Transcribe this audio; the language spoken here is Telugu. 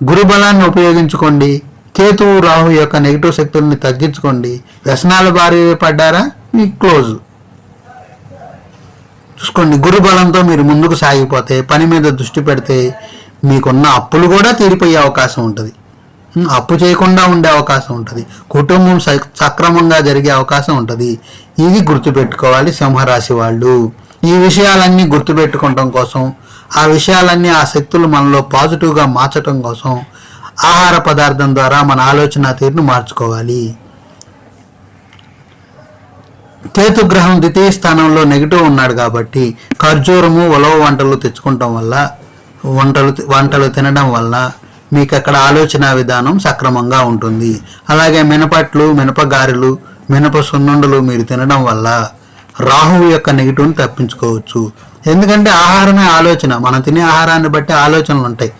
గురుబలాన్ని ఉపయోగించుకోండి. కేతువు రాహు యొక్క నెగిటివ్ శక్తుల్ని తగ్గించుకోండి. వ్యసనాల బారి పడ్డారా, మీకు క్లోజ్. చూసుకోండి, గురుబలంతో మీరు ముందుకు సాగిపోతే, పని మీద దృష్టి పెడితే మీకున్న అప్పులు కూడా తీరిపోయే అవకాశం ఉంటుంది. అప్పు చేయకుండా ఉండే అవకాశం ఉంటుంది. కుటుంబం సక్రమంగా జరిగే అవకాశం ఉంటుంది. ఇది గుర్తుపెట్టుకోవాలి సింహరాశి వాళ్ళు. ఈ విషయాలన్నీ గుర్తుపెట్టుకోవటం కోసం, ఆ విషయాలన్నీ, ఆ శక్తులు మనలో పాజిటివ్గా మార్చడం కోసం ఆహార పదార్థం ద్వారా మన ఆలోచన తీరును మార్చుకోవాలి. కేతుగ్రహం ద్వితీయ స్థానంలో నెగిటివ్ ఉన్నాడు కాబట్టి ఖర్జూరము, ఉలవ వంటలు తెచ్చుకోవటం వల్ల, వంటలు తినడం వల్ల మీకు అక్కడ ఆలోచన విధానం సక్రమంగా ఉంటుంది. అలాగే మినపట్లు, మినపగారెలు, మినప సున్నుండలు మీరు తినడం వల్ల రాహువు యొక్క నెగిటివ్ని తప్పించుకోవచ్చు. ఎందుకంటే ఆహారమే ఆలోచన. మనం తినే ఆహారాన్ని బట్టి ఆలోచనలు ఉంటాయి.